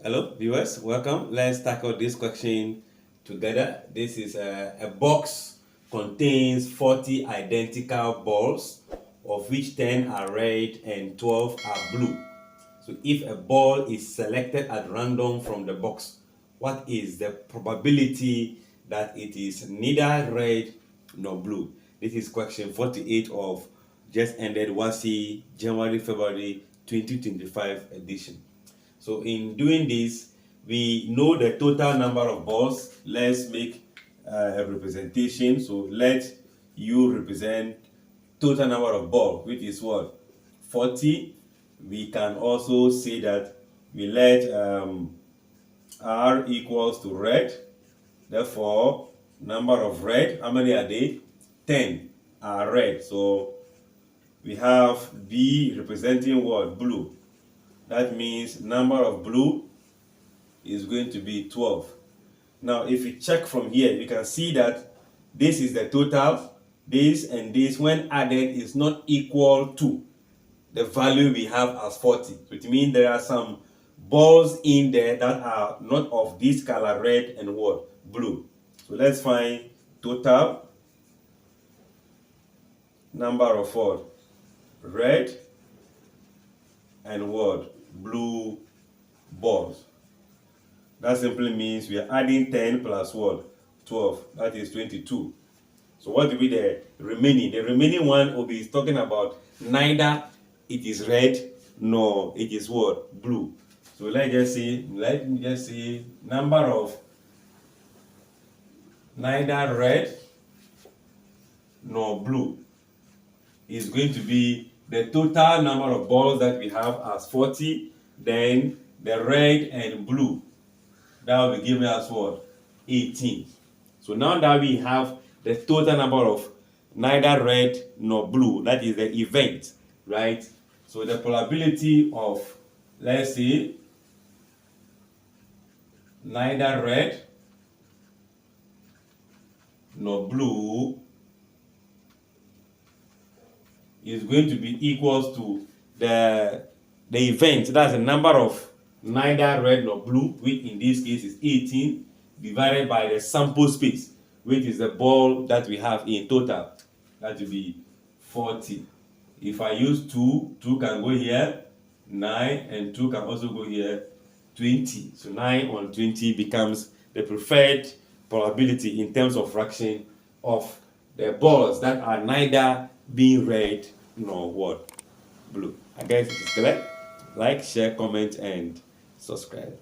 Hello viewers, welcome. Let's tackle this question together. This is a box contains 40 identical balls, of which 10 are red and 12 are blue. So if a ball is selected at random from the box, what is the probability that it is neither red nor blue? This is question 48 of just ended WASSCE January-February 2025 edition. So in doing this, we know the total number of balls. Let's make a representation. So let U represent total number of balls, which is what? 40. We can also say that we let R equals to red. Therefore, number of red, how many are they? 10 are red. So we have B representing what? Blue. That means number of blue is going to be 12. Now, if you check from here, you can see that this is the total. This and this, when added, is not equal to the value we have as 40. So it means there are some balls in there that are not of this color, red and what? Blue. So let's find total number of what? Red and what? Blue balls. That simply means we are adding 10 plus what? 12. That is 22. So what will be the remaining? The remaining one will be talking about neither it is red nor it is what? Blue. So let me just say number of neither red nor blue is going to be the total number of balls that we have as 40, then the red and blue. That will be giving us what? 18. So now that we have the total number of neither red nor blue, that is the event, right? So the probability of, let's say, neither red nor blue is going to be equals to the event. That's the number of neither red nor blue, which in this case is 18, divided by the sample space, which is the ball that we have in total. That will be 40. If I use 2, 2 can go here, 9, and 2 can also go here, 20. So 9 on 20 becomes the preferred probability in terms of fraction of the balls that are neither being red nor what? Blue. I guess it is correct. Like, share, comment, and subscribe.